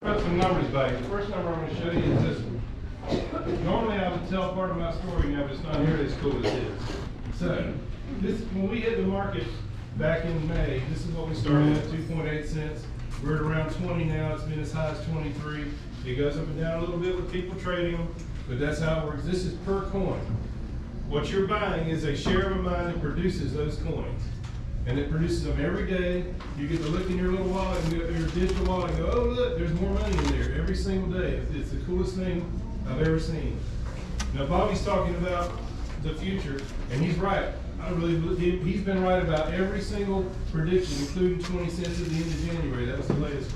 Put some numbers back. The first number I'm going to show you is this one. Normally I would tell part of my story now, but it's not nearly as cool as this. So, when we hit the market back in May, this is what we started at, 2.8 cents. We're at around 20 now. It's been as high as 23. It goes up and down a little bit with people trading them, but that's how it works. This is per coin. What you're buying is a share of a mine that produces those coins. And it produces them every day. You get to look in your little wallet, and your digital wallet, and go, oh look, there's more money in there every single day. It's the coolest thing I've ever seen. Now Bobby's talking about the future, and he's right. I really believe he's been right about every single prediction, including 20 cents at the end of January. That was the latest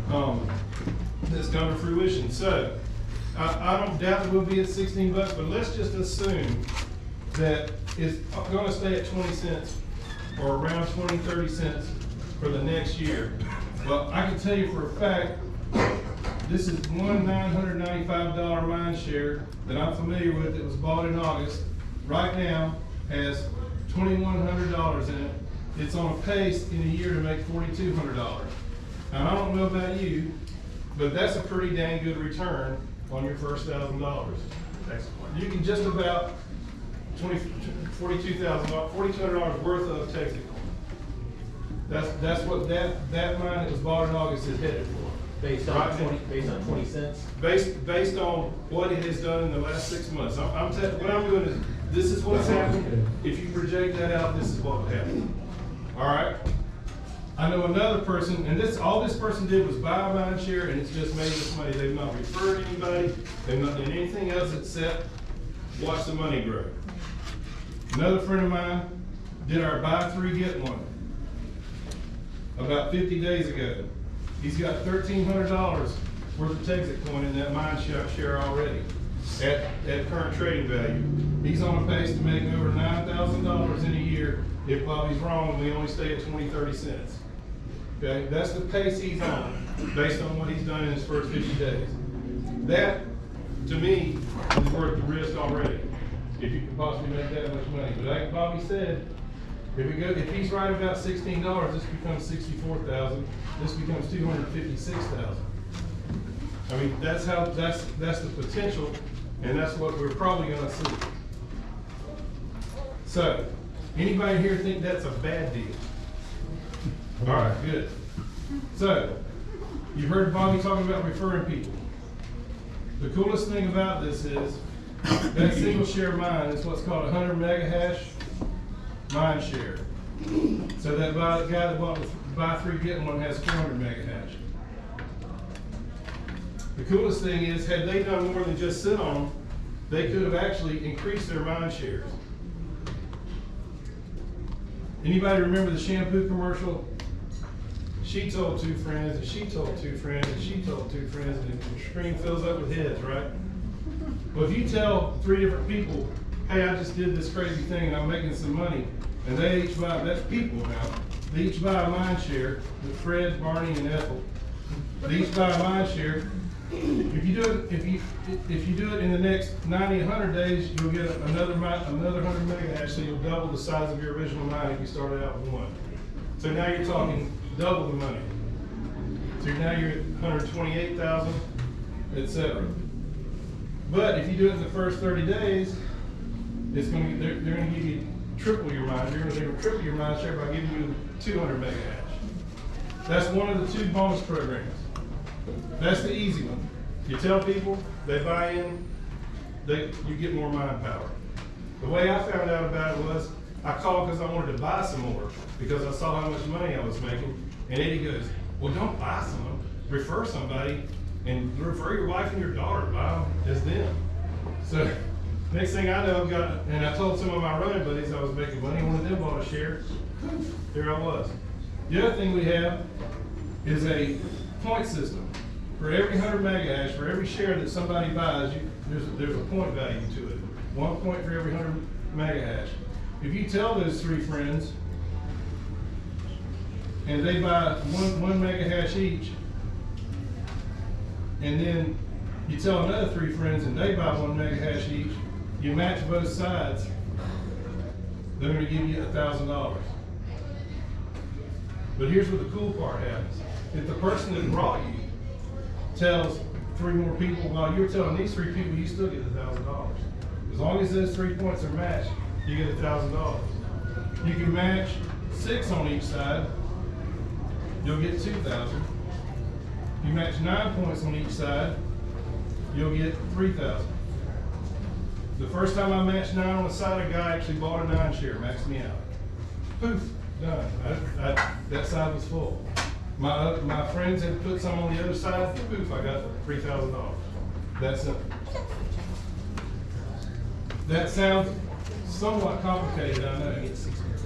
one. That's come to fruition. So I don't doubt that we'll be at 16 bucks, but let's just assume that it's going to stay at 20 cents or around 20, 30 cents for the next year. Well, I can tell you for a fact, this is one $995 mine share that I'm familiar with that was bought in August. Right now has $2,100 in it. It's on a pace in a year to make $4,200. Now I don't know about you, but that's a pretty dang good return on your first $1,000. You can just about $4,200 worth of Texas. That's what that mine that was bought in August is headed for. Based on 20 cents. Based on what it has done in the last 6 months. What I'm doing is this is what's happening. If you project that out, this is what would happen. All right. I know another person, and all this person did was buy a mine share, and it's just made this money. They've not referred anybody. They've not done anything else except watch the money grow. Another friend of mine did our buy three, get one about 50 days ago. He's got $1,300 worth of Texas coin in that mine share already at current trading value. He's on a pace to make over $9,000 in a year if Bobby's wrong and we only stay at 20, 30 cents. Okay, that's the pace he's on based on what he's done in his first 50 days. That, to me, is worth the risk already. If you can possibly make that much money. But like Bobby said, if he's right about $16, this becomes $64,000. This becomes $256,000. I mean, that's the potential, and that's what we're probably going to see. So, anybody here think that's a bad deal? All right, good. So, you've heard Bobby talking about referring people. The coolest thing about this is that single share mine is what's called a 100 megahash mine share. So that guy that bought the buy three get one has 400 megahash. The coolest thing is, had they done more than just sit on them, they could have actually increased their mine shares. Anybody remember the shampoo commercial? She told two friends, and she told two friends, and she told two friends, and the screen fills up with heads, right? Well, if you tell 3 different people, hey, I just did this crazy thing and I'm making some money, and they each buy, that's people now, they each buy a mine share with Fred, Barney, and Ethel. They each buy a mine share. If you do it in the next 90, 100 days, you'll get another 100 megahash, so you'll double the size of your original mine if you started out with one. So now you're talking double the money. So now you're at 128,000, etc. But if you do it in the first 30 days, they're going to give you triple your mine. They're going to triple your mine share by giving you 200 megahash. That's one of the 2 bonus programs. That's the easy one. You tell people, they buy in, you get more mine power. The way I found out about it was, I called because I wanted to buy some more because I saw how much money I was making. And Eddie goes, well, don't buy some, refer somebody, and refer your wife and your daughter to buy them as them. So next thing I know, and I told some of my running buddies I was making money, one of them bought a share. Here I was. The other thing we have is a point system. For every 100 megahash, for every share that somebody buys, there's a point value to it. 1 point for every 100 megahash. If you tell those 3 friends, and they buy one megahash each, and then you tell another 3 friends and they buy 1 megahash each, you match both sides, they're going to give you $1,000. But here's where the cool part happens. If the person that brought you tells 3 more people, well, you're telling these 3 people, you still get $1,000. As long as those 3 points are matched, you get $1,000. You can match 6 on each side, you'll get 2,000. If you match 9 points on each side, you'll get 3,000. The first time I matched 9 on the side, a guy actually bought a 9 share, maxed me out. Poof, done. That side was full. My friends had put some on the other side, poof, I got $3,000. That's simple. That sounds somewhat complicated, I know,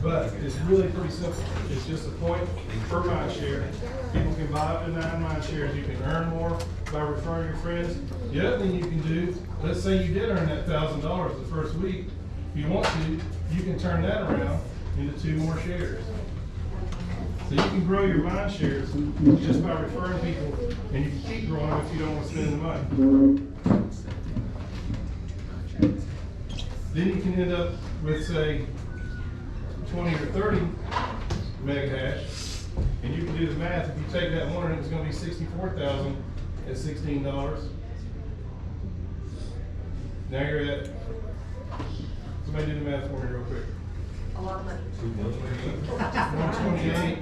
but it's really pretty simple. It's just a point per mind share. People can buy up to 9 mind shares. You can earn more by referring your friends. The other thing you can do, let's say you did earn that $1,000 the first week. If you want to, you can turn that around into 2 more shares. So you can grow your mind shares just by referring people, and you can keep growing them if you don't want to spend the money. Then you can end up with, say, 20 or 30 mega hash, and you can do the math. If you take that one, it's going to be 64,000 at $16. Now you're at, somebody do the math for me real quick. A lot of money. 128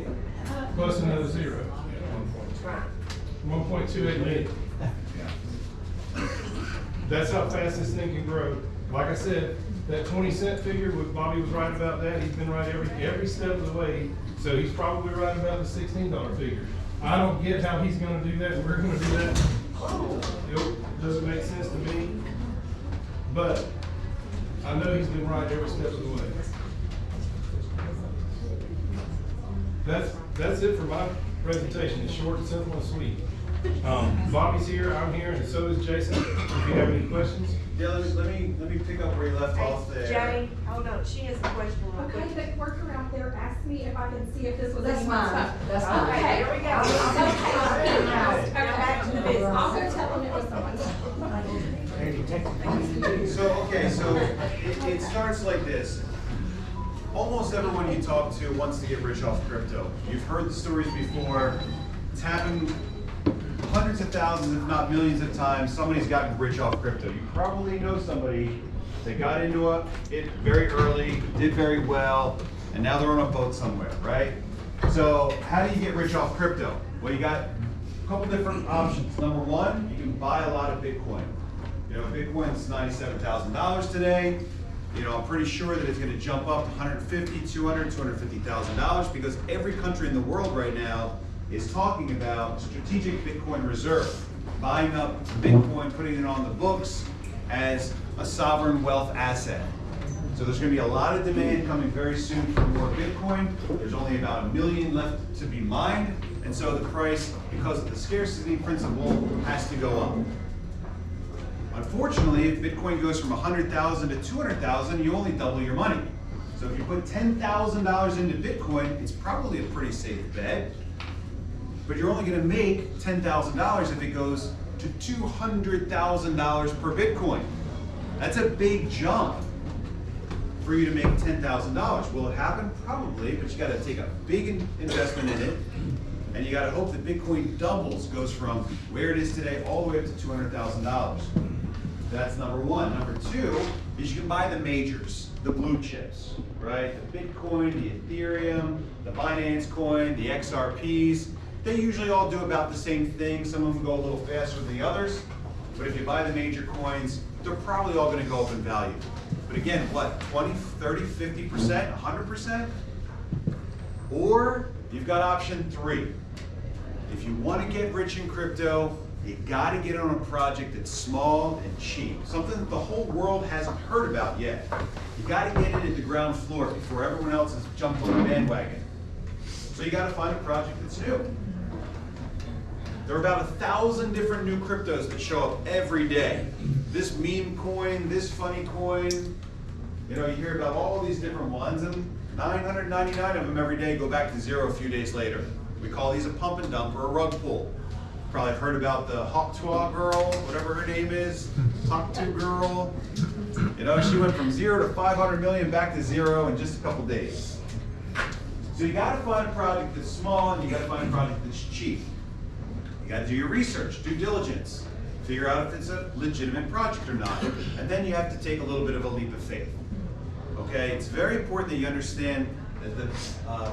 plus another 0. 1.28 million. That's how fast this thing can grow. Like I said, that 20-cent figure, Bobby was right about that. He's been right every step of the way. So he's probably right about the $16 figure. I don't get how he's going to do that and we're going to do that. It doesn't make sense to me. But I know he's been right every step of the way. That's it for my presentation. It's short and simple and sweet. Bobby's here, I'm here, and so is Jason. If you have any questions. Yeah, let me pick up where you left off there. Jay, hold on, she has a question. real quick. Okay, the worker out there asked me if I can see if this was That's anyone's fine. phone. That's fine. Okay, here we go. Okay. Now back to the business. I'll go tell them it was someone's. So it starts like this. Almost everyone you talk to wants to get rich off crypto. You've heard the stories before. It's happened hundreds of thousands, if not millions of times. Somebody's gotten rich off crypto. You probably know somebody that got into it very early, did very well, and now they're on a boat somewhere, right? So how do you get rich off crypto? Well, you got a couple different options. Number one, you can buy a lot of Bitcoin. You know, Bitcoin's $97,000 today. You know, I'm pretty sure that it's going to jump up to $150,000, $200,000, $250,000 because every country in the world right now is talking about strategic Bitcoin reserve, buying up Bitcoin, putting it on the books as a sovereign wealth asset. So there's going to be a lot of demand coming very soon for more Bitcoin. There's only about 1 million left to be mined, and so the price, because of the scarcity principle, has to go up. Unfortunately, if Bitcoin goes from 100,000 to 200,000, you only double your money. So if you put $10,000 into Bitcoin, it's probably a pretty safe bet. But you're only going to make $10,000 if it goes to $200,000 per Bitcoin. That's a big jump for you to make $10,000. Will it happen? Probably, but you got to take a big investment in it, and you got to hope that Bitcoin doubles, goes from where it is today all the way up to $200,000. That's number one. Number two is you can buy the majors, the blue chips, right? The Bitcoin, the Ethereum, the Binance coin, the XRPs. They usually all do about the same thing. Some of them go a little faster than the others. But if you buy the major coins, they're probably all going to go up in value. But again, what, 20, 30, 50%, 100%? Or you've got option 3. If you want to get rich in crypto, you got to get on a project that's small and cheap, something that the whole world hasn't heard about yet. You got to get it at the ground floor before everyone else has jumped on the bandwagon. So you got to find a project that's new. There are about 1,000 different new cryptos that show up every day. This meme coin, this funny coin, you know, you hear about all these different ones, and 999 of them every day go back to zero a few days later. We call these a pump and dump or a rug pull. Probably heard about the Hawk2 girl, whatever her name is, Hawk2 girl. You know, she went from 0 to 500 million back to 0 in just a couple days. So you gotta find a project that's small and you gotta find a project that's cheap. You gotta do your research, due diligence, figure out if it's a legitimate project or not, and then you have to take a little bit of a leap of faith. Okay, it's very important that you understand that the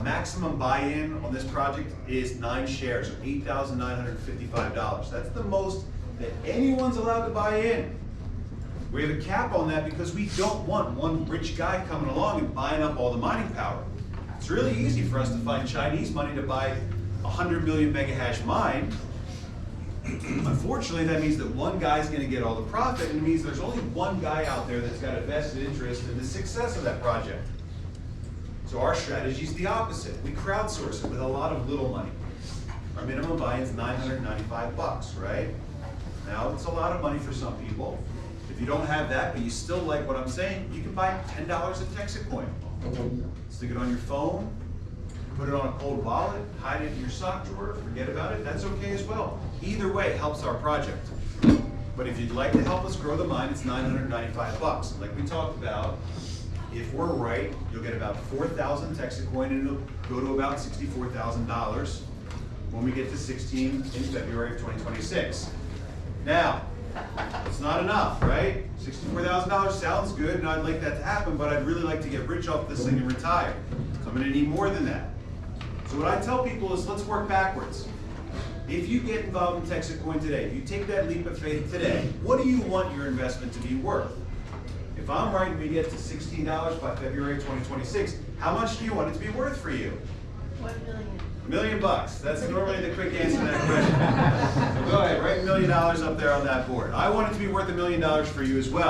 maximum buy-in on this project is 9 shares, or $8,955. That's the most that anyone's allowed to buy in. We have a cap on that because we don't want one rich guy coming along and buying up all the mining power. It's really easy for us to find Chinese money to buy 100 million megahash mine. Unfortunately, that means that one guy's going to get all the profit, and it means there's only one guy out there that's got a vested interest in the success of that project. So our strategy is the opposite. We crowdsource it with a lot of little money. Our minimum buy-in is $995, right? Now, it's a lot of money for some people. If you don't have that, but you still like what I'm saying, you can buy $10 of Texacoin. Stick it on your phone, put it on a cold wallet, hide it in your sock drawer, forget about it, that's okay as well. Either way helps our project. But if you'd like to help us grow the mine, it's $995. Like we talked about, if we're right, you'll get about 4,000 Texacoin and it'll go to about $64,000 when we get to 16 in February of 2026. Now, it's not enough, right? $64,000 sounds good and I'd like that to happen, but I'd really like to get rich off this thing and retire. So I'm gonna need more than that. So what I tell people is let's work backwards. If you get involved in Texacoin today, if you take that leap of faith today, what do you want your investment to be worth? If I'm right and we get to $16 by February 2026, how much do you want it to be worth for you? $1 million. $1 million. That's normally the quick answer to that question. So go ahead, write $1 million up there on that board. I want it to be worth $1 million for you as well.